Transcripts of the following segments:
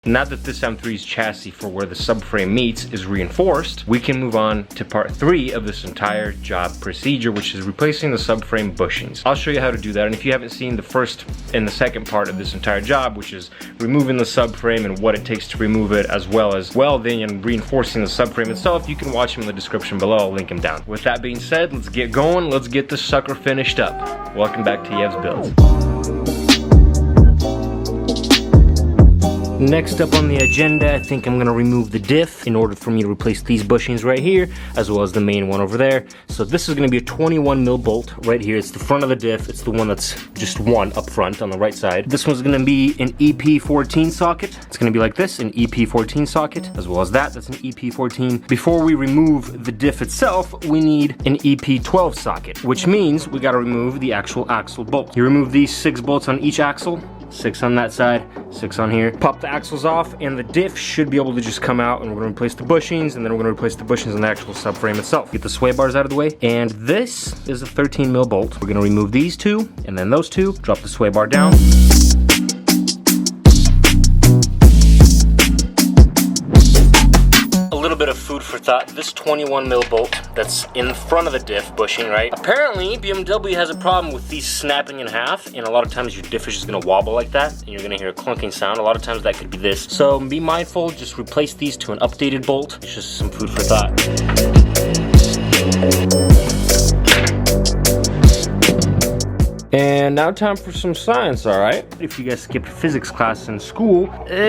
Now that this M3's chassis for where the subframe meets is reinforced, we can move on to part 3 of this entire job procedure, which is replacing the subframe bushings. I'll show you how to do that, and if you haven't seen the first and the second part of this entire job, which is removing the subframe and what it takes to remove it, as well as welding and reinforcing the subframe itself, you can watch them in the description below. I'll link them down. With that being said, let's get going. Let's get this sucker finished up. Welcome back to Yev's Builds. Next up on the agenda, I think I'm gonna remove the diff in order for me to replace these bushings right here, as well as the main one over there. So this is gonna be a 21 mil bolt right here. It's the front of the diff. It's the one that's just one up front on the right side. This one's gonna be an EP14 socket. It's gonna be like this, an EP14 socket, as well as that. That's an EP14. Before we remove the diff itself, we need an EP12 socket, which means we gotta remove the actual axle bolt. You remove these 6 bolts on each axle. 6 on that side, 6 on here. Pop the axles off and the diff should be able to just come out, and we're gonna replace the bushings, and then we're gonna replace the bushings on the actual subframe itself. Get the sway bars out of the way, and this is a 13 mil bolt. We're gonna remove these 2 and then those 2, drop the sway bar down. A little bit of food for thought. This 21 mil bolt that's in front of the diff bushing, right? Apparently, BMW has a problem with these snapping in half, and a lot of times your diff is just gonna wobble like that, and you're gonna hear a clunking sound. A lot of times that could be this. So be mindful, just replace these to an updated bolt. It's just some food for thought. And now time for some science, all right? If you guys skipped physics class in school,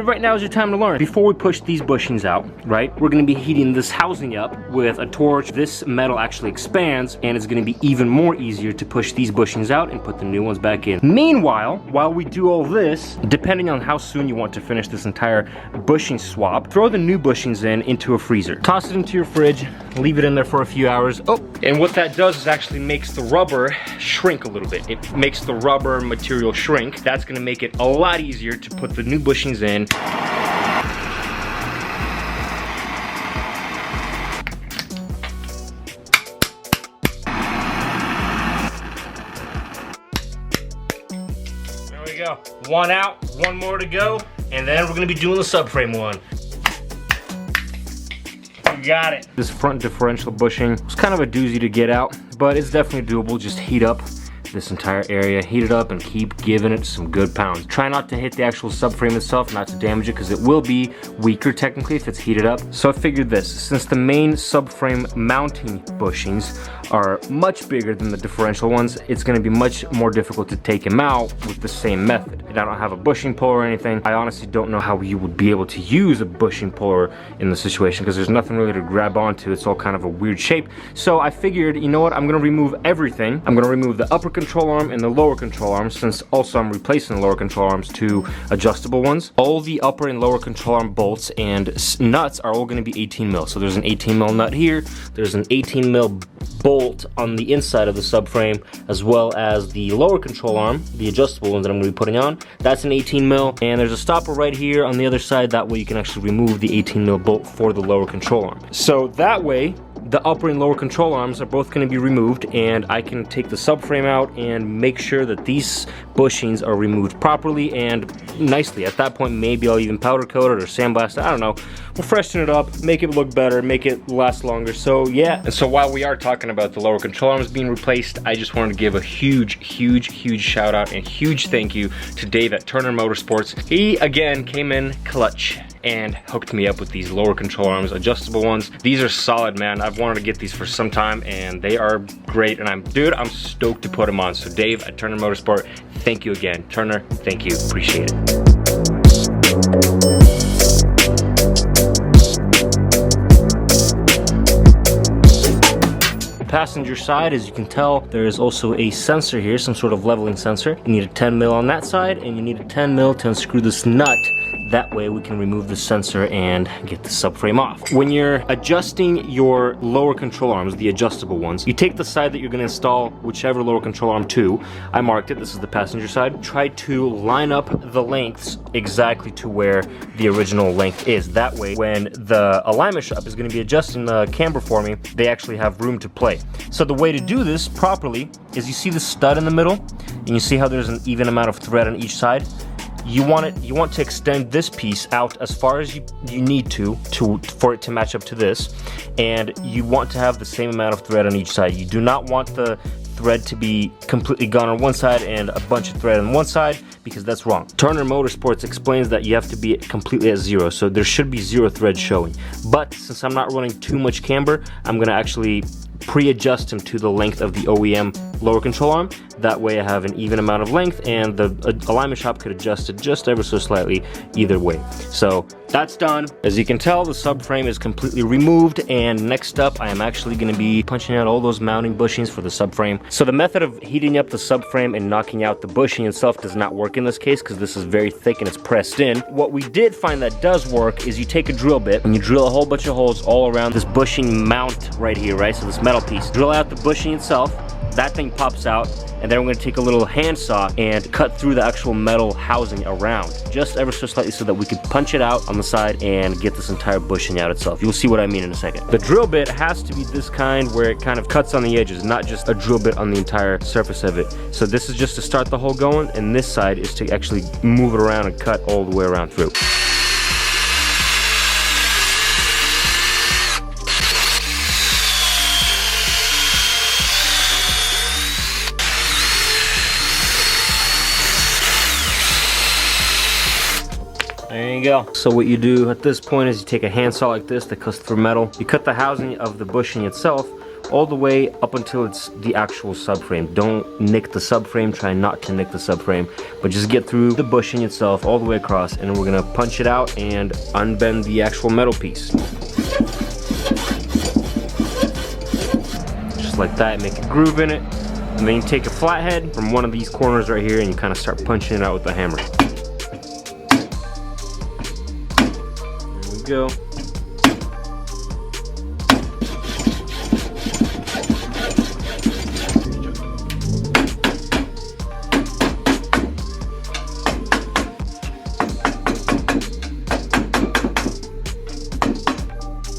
right now is your time to learn. Before we push these bushings out, right, we're gonna be heating this housing up with a torch. This metal actually expands, and it's gonna be even more easier to push these bushings out and put the new ones back in. Meanwhile, while we do all this, depending on how soon you want to finish this entire bushing swap, throw the new bushings into a freezer. Toss it into your fridge, leave it in there for a few hours. Oh, and what that does is actually makes the rubber shrink a little bit. It makes the rubber material shrink. That's gonna make it a lot easier to put the new bushings in. There we go. One out, one more to go, and then we're gonna be doing the subframe one. Got it. This front differential bushing was kind of a doozy to get out, but it's definitely doable. Just heat up this entire area, heat it up, and keep giving it some good pounds. Try not to hit the actual subframe itself, not to damage it, because it will be weaker technically if it's heated up. So I figured this, since the main subframe mounting bushings are much bigger than the differential ones, it's gonna be much more difficult to take them out with the same method. And I don't have a bushing puller or anything. I honestly don't know how you would be able to use a bushing puller in the situation, because there's nothing really to grab onto. It's all kind of a weird shape. So I figured, you know what, I'm gonna remove everything. I'm gonna remove the upper control arm and the lower control arm, since also I'm replacing the lower control arms to adjustable ones. All the upper and lower control arm bolts and nuts are all gonna be 18 mil. So there's an 18 mil nut here, there's an 18 mil bolt on the inside of the subframe, as well as the lower control arm, the adjustable one that I'm gonna be putting on. That's an 18 mil, and there's a stopper right here on the other side. That way you can actually remove the 18 mil bolt for the lower control arm. So that way, the upper and lower control arms are both going to be removed, and I can take the subframe out and make sure that these bushings are removed properly and nicely. At that point, maybe I'll even powder coat it or sandblast it. I don't know. We'll freshen it up, make it look better, make it last longer. So yeah. And so while we are talking about the lower control arms being replaced, I just wanted to give a huge shout out and huge thank you to Dave at Turner Motorsports. He again came in clutch and hooked me up with these lower control arms, adjustable ones. These are solid, man. I've wanted to get these for some time, and they are great, and I'm stoked to put them on. So Dave at Turner Motorsport, thank you again. Turner, thank you, appreciate it. Passenger side, as you can tell, there is also a sensor here, some sort of leveling sensor. You need a 10 mil on that side, and you need a 10 mil to unscrew this nut. That way we can remove the sensor and get the subframe off. When you're adjusting your lower control arms, the adjustable ones, you take the side that you're gonna install whichever lower control arm to. I marked it, this is the passenger side. Try to line up the lengths exactly to where the original length is. That way, when the alignment shop is gonna be adjusting the camber for me, they actually have room to play. So the way to do this properly is you see the stud in the middle, and you see how there's an even amount of thread on each side? you want to extend this piece out as far as you need for it to match up to this, and you want to have the same amount of thread on each side. You do not want the thread to be completely gone on one side and a bunch of thread on one side, because that's wrong. Turner Motorsports explains that you have to be completely at 0, so there should be 0 thread showing. But since I'm not running too much camber, I'm gonna actually pre-adjust them to the length of the OEM lower control arm. That way I have an even amount of length, and the alignment shop could adjust it just ever so slightly either way. So that's done. As you can tell, the subframe is completely removed, and next up I am actually going to be punching out all those mounting bushings for the subframe. So the method of heating up the subframe and knocking out the bushing itself does not work in this case, because this is very thick and it's pressed in. What we did find that does work is you take a drill bit and you drill a whole bunch of holes all around this bushing mount right here, right? So this metal piece. Drill out the bushing itself. That thing pops out, and then we're going to take a little handsaw and cut through the actual metal housing around, just ever so slightly, so that we can punch it out on the side and get this entire bushing out itself. You'll see what I mean in a second. The drill bit has to be this kind where it kind of cuts on the edges, not just a drill bit on the entire surface of it. So this is just to start the hole going, and this side is to actually move it around and cut all the way around through. There you go. So what you do at this point is you take a handsaw like this that cuts through metal. You cut the housing of the bushing itself all the way up until it's the actual subframe. Don't nick the subframe, try not to nick the subframe, but just get through the bushing itself all the way across, and then we're gonna punch it out and unbend the actual metal piece. Just like that, make a groove in it, and then you take a flathead from one of these corners right here and you kind of start punching it out with the hammer. Go.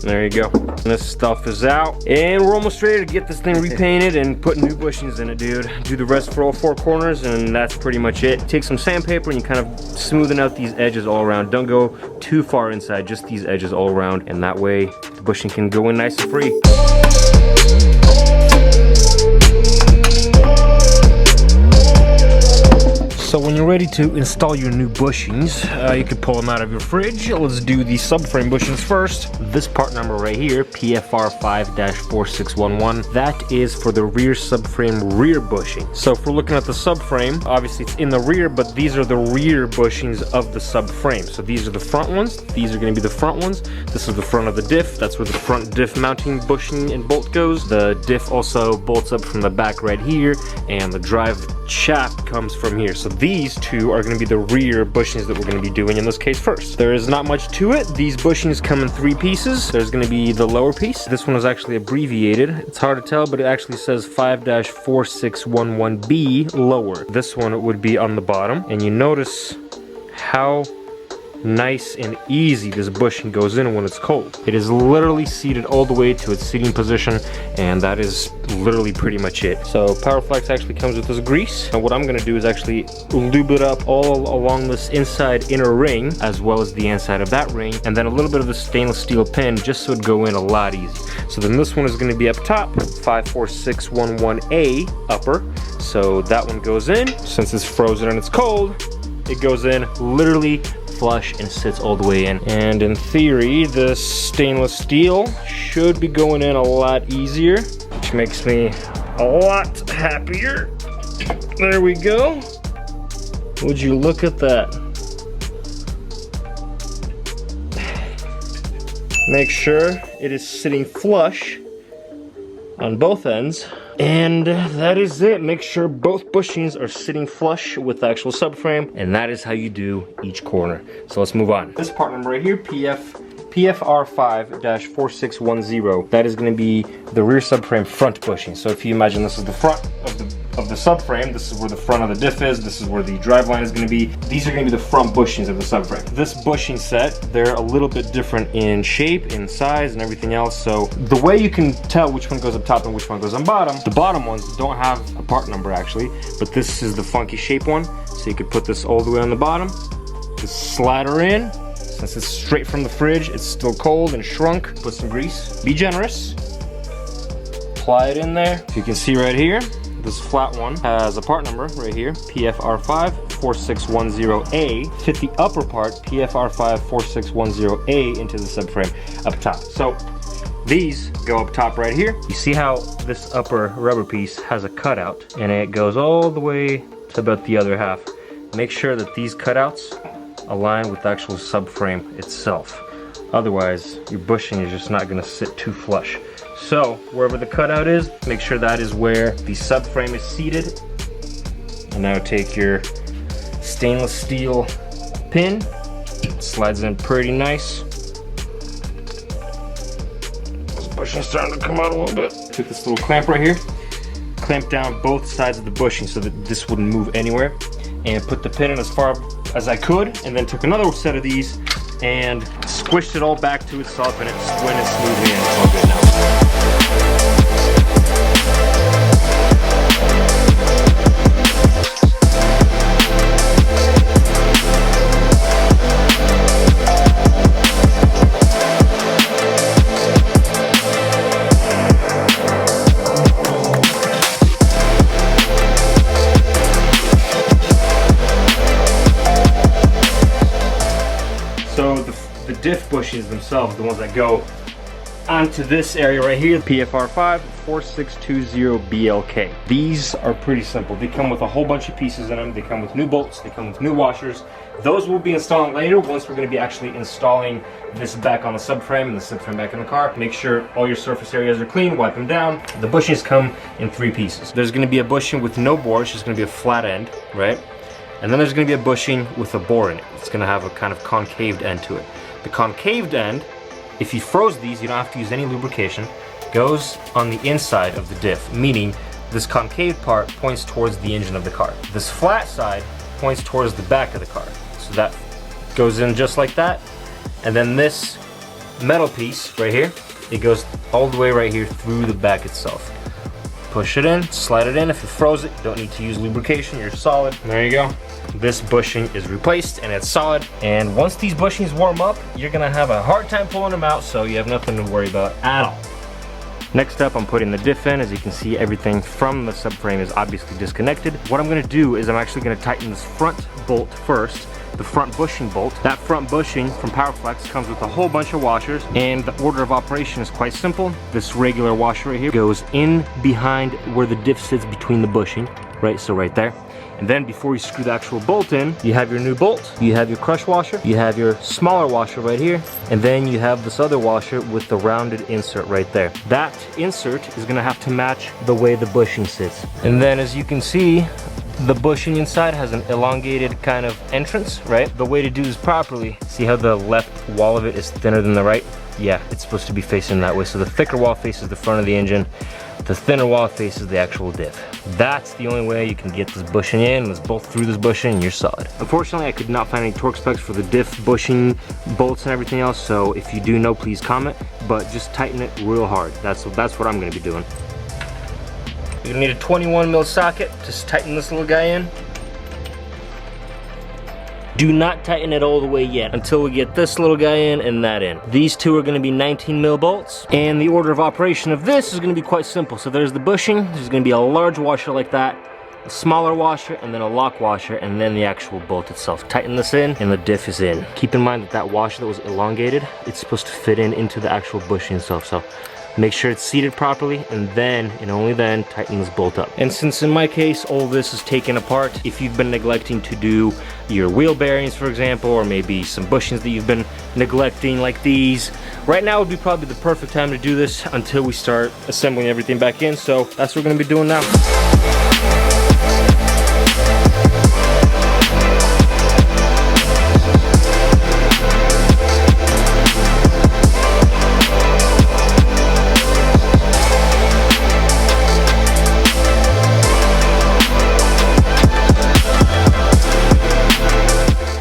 There you go. This stuff is out, and we're almost ready to get this thing repainted and put new bushings in it, dude. Do the rest for all 4 corners, and that's pretty much it. Take some sandpaper and you kind of smoothen out these edges all around. Don't go too far inside, just these edges all around, and that way the bushing can go in nice and free. So when you're ready to install your new bushings, you can pull them out of your fridge. Let's do the subframe bushings first. This part number right here, PFR5-4611, that is for the rear subframe rear bushing. So if we're looking at the subframe, obviously it's in the rear, but these are the rear bushings of the subframe. So these are the front ones, these are going to be the front ones. This is the front of the diff, that's where the front diff mounting bushing and bolt goes. The diff also bolts up from the back right here, and the drive shaft comes from here. So these two are going to be the rear bushings that we're going to be doing in this case first. There is not much to it. These bushings come in 3 pieces. There's going to be the lower piece. This one is actually abbreviated. It's hard to tell, but it actually says 5-4611B lower. This one would be on the bottom, and you notice how nice and easy this bushing goes in when it's cold. It is literally seated all the way to its seating position, and that is literally pretty much it. So POWERFLEX actually comes with this grease, and what I'm going to do is actually lube it up all along this inside inner ring, as well as the inside of that ring, and then a little bit of the stainless steel pin just so it go in a lot easier. So then this one is going to be up top, 54611A upper, so that one goes in. Since it's frozen and it's cold, it goes in literally flush and sits all the way in. And in theory, this stainless steel should be going in a lot easier, which makes me a lot happier. There we go. Would you look at that? Make sure it is sitting flush on both ends. And that is it. Make sure both bushings are sitting flush with the actual subframe, and that is how you do each corner. So let's move on. This part number right here, PFR5-4610, that is going to be the rear subframe front bushing. So if you imagine this is the front of the subframe, this is where the front of the diff is, this is where the driveline is going to be. These are going to be the front bushings of the subframe. This bushing set, they're a little bit different in shape, in size, and everything else. So the way you can tell which one goes up top and which one goes on bottom, the bottom ones don't have a part number actually, but this is the funky shape one. So you could put this all the way on the bottom, Just slide her in. Since it's straight from the fridge, it's still cold and shrunk. Put some grease. Be generous. Apply it in there. You can see right here, this flat one has a part number right here, PFR54610A. Fit the upper part, PFR54610A, into the subframe up top. So these go up top right here. You see how this upper rubber piece has a cutout, and it goes all the way to about the other half. Make sure that these cutouts align with the actual subframe itself. Otherwise, your bushing is just not gonna sit too flush. So, wherever the cutout is, make sure that is where the subframe is seated. And now take your stainless steel pin, it slides in pretty nice. This bushing's starting to come out a little bit. Took this little clamp right here, clamp down both sides of the bushing so that this wouldn't move anywhere, and put the pin in as far as I could, and then took another set of these and squished it all back to itself, and it went in smoothly, and it's all good now. So the diff bushings themselves, the ones that go onto this area right here, PFR54620BLK. These are pretty simple. They come with a whole bunch of pieces in them. They come with new bolts, they come with new washers. Those we'll be installing later once we're going to be actually installing this back on the subframe and the subframe back in the car. Make sure all your surface areas are clean, wipe them down. The bushings come in 3 pieces. There's going to be a bushing with no bore, it's just going to be a flat end, right? And then there's going to be a bushing with a bore in it. It's going to have a kind of concaved end to it. The concaved end, if you froze these, you don't have to use any lubrication, goes on the inside of the diff, meaning this concave part points towards the engine of the car. This flat side points towards the back of the car. So that goes in just like that. And then this metal piece right here, it goes all the way right here through the back itself. Push it in, slide it in. If you froze it, you don't need to use lubrication, you're solid. And there you go. This bushing is replaced and it's solid. And once these bushings warm up, you're gonna have a hard time pulling them out, so you have nothing to worry about at all. Next up, I'm putting the diff in. As you can see, everything from the subframe is obviously disconnected. What I'm gonna do is I'm actually gonna tighten this front bolt first, the front bushing bolt. That front bushing from POWERFLEX comes with a whole bunch of washers, and the order of operation is quite simple. This regular washer right here goes in behind where the diff sits between the bushing, right? So right there. And then before you screw the actual bolt in, you have your new bolt, you have your crush washer, you have your smaller washer right here, and then you have this other washer with the rounded insert right there. That insert is gonna have to match the way the bushing sits. And then as you can see, the bushing inside has an elongated kind of entrance, right? The way to do this properly, see how the left wall of it is thinner than the right? Yeah, it's supposed to be facing that way. So the thicker wall faces the front of the engine, the thinner wall faces the actual diff. That's the only way you can get this bushing in. Let's bolt through this bushing and you're solid. Unfortunately, I could not find any torque specs for the diff bushing bolts and everything else, so if you do know, please comment, but just tighten it real hard. That's what I'm gonna be doing. You're gonna need a 21 mil socket. Just tighten this little guy in. Do not tighten it all the way yet until we get this little guy in and that in. These two are gonna be 19 mil bolts, and the order of operation of this is gonna be quite simple. So there's the bushing, there's gonna be a large washer like that, a smaller washer, and then a lock washer, and then the actual bolt itself. Tighten this in, and the diff is in. Keep in mind that that washer that was elongated, it's supposed to fit in into the actual bushing itself. So make sure it's seated properly, and then, and only then, tighten this bolt up. And since in my case, all this is taken apart, if you've been neglecting to do your wheel bearings, for example, or maybe some bushings that you've been neglecting like these, right now would be probably the perfect time to do this until we start assembling everything back in. So that's what we're gonna be doing now.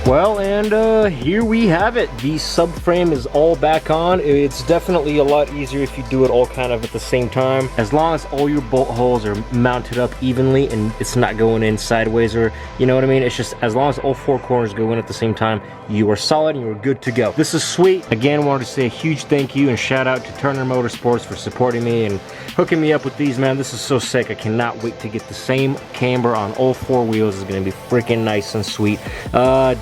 Well, and here here we have it. The subframe is all back on. It's definitely a lot easier if you do it all kind of at the same time. As long as all your bolt holes are mounted up evenly and it's not going in sideways, or you know what I mean? It's just as long as all 4 corners go in at the same time, you are solid and you're good to go. This is sweet. Again, wanted to say a huge thank you and shout out to Turner Motorsports for supporting me and hooking me up with these, man. This is so sick. I cannot wait to get the same camber on all 4 wheels. It's gonna be freaking nice and sweet.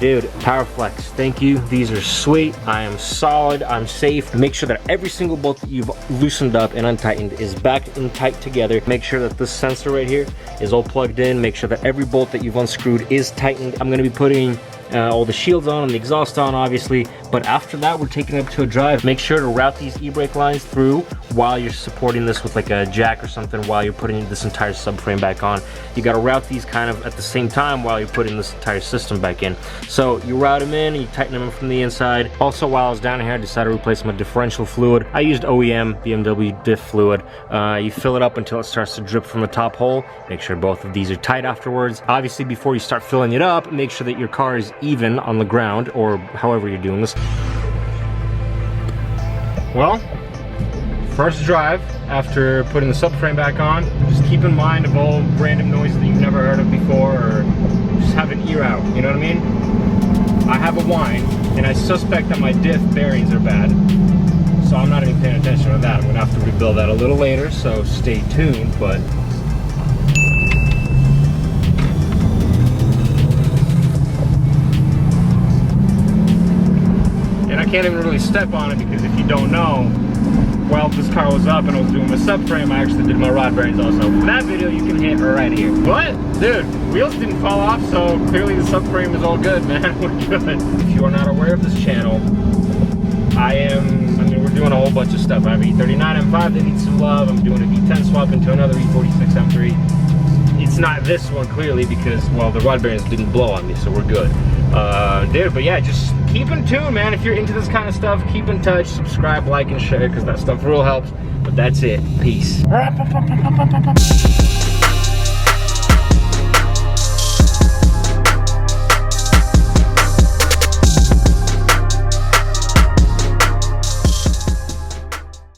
Dude, POWERFLEX, thank you. These are sweet. I am solid. I'm safe. Make sure that every single bolt that you've loosened up and untightened is back in tight together. Make sure that this sensor right here is all plugged in. Make sure that every bolt that you've unscrewed is tightened. I'm gonna be putting all the shields on and the exhaust on, obviously, but after that we're taking it up to a drive. Make sure to route these e-brake lines through while you're supporting this with like a jack or something while you're putting this entire subframe back on. You got to route these kind of at the same time while you're putting this entire system back in. So you route them in and you tighten them in from the inside. Also, while I was down here, I decided to replace my differential fluid. I used OEM BMW diff fluid. You fill it up until it starts to drip from the top hole. Make sure both of these are tight afterwards. Obviously, before you start filling it up, make sure that your car is even on the ground or however you're doing this. Well, first drive after putting the subframe back on. Just keep in mind of all random noises that you've never heard of before, or just have an ear out, you know what I mean? I have a whine and I suspect that my diff bearings are bad, so I'm not even paying attention to that. I'm gonna have to rebuild that a little later, so stay tuned. But I can't even really step on it because if you don't know, while this car was up and I was doing my subframe, I actually did my rod bearings also. For that video you can hit right here. But dude, wheels didn't fall off, so clearly the subframe is all good, man. We're good. If you are not aware of this channel, we're doing a whole bunch of stuff. I have E39 M5 that needs some love. I'm doing a V10 swap into another E46 M3. It's not this one clearly because, well, the rod bearings didn't blow on me, so we're good. Dude, but yeah, just keep in tune, man. If you're into this kind of stuff, keep in touch, subscribe, like, and share, because that stuff real helps. But that's it. Peace.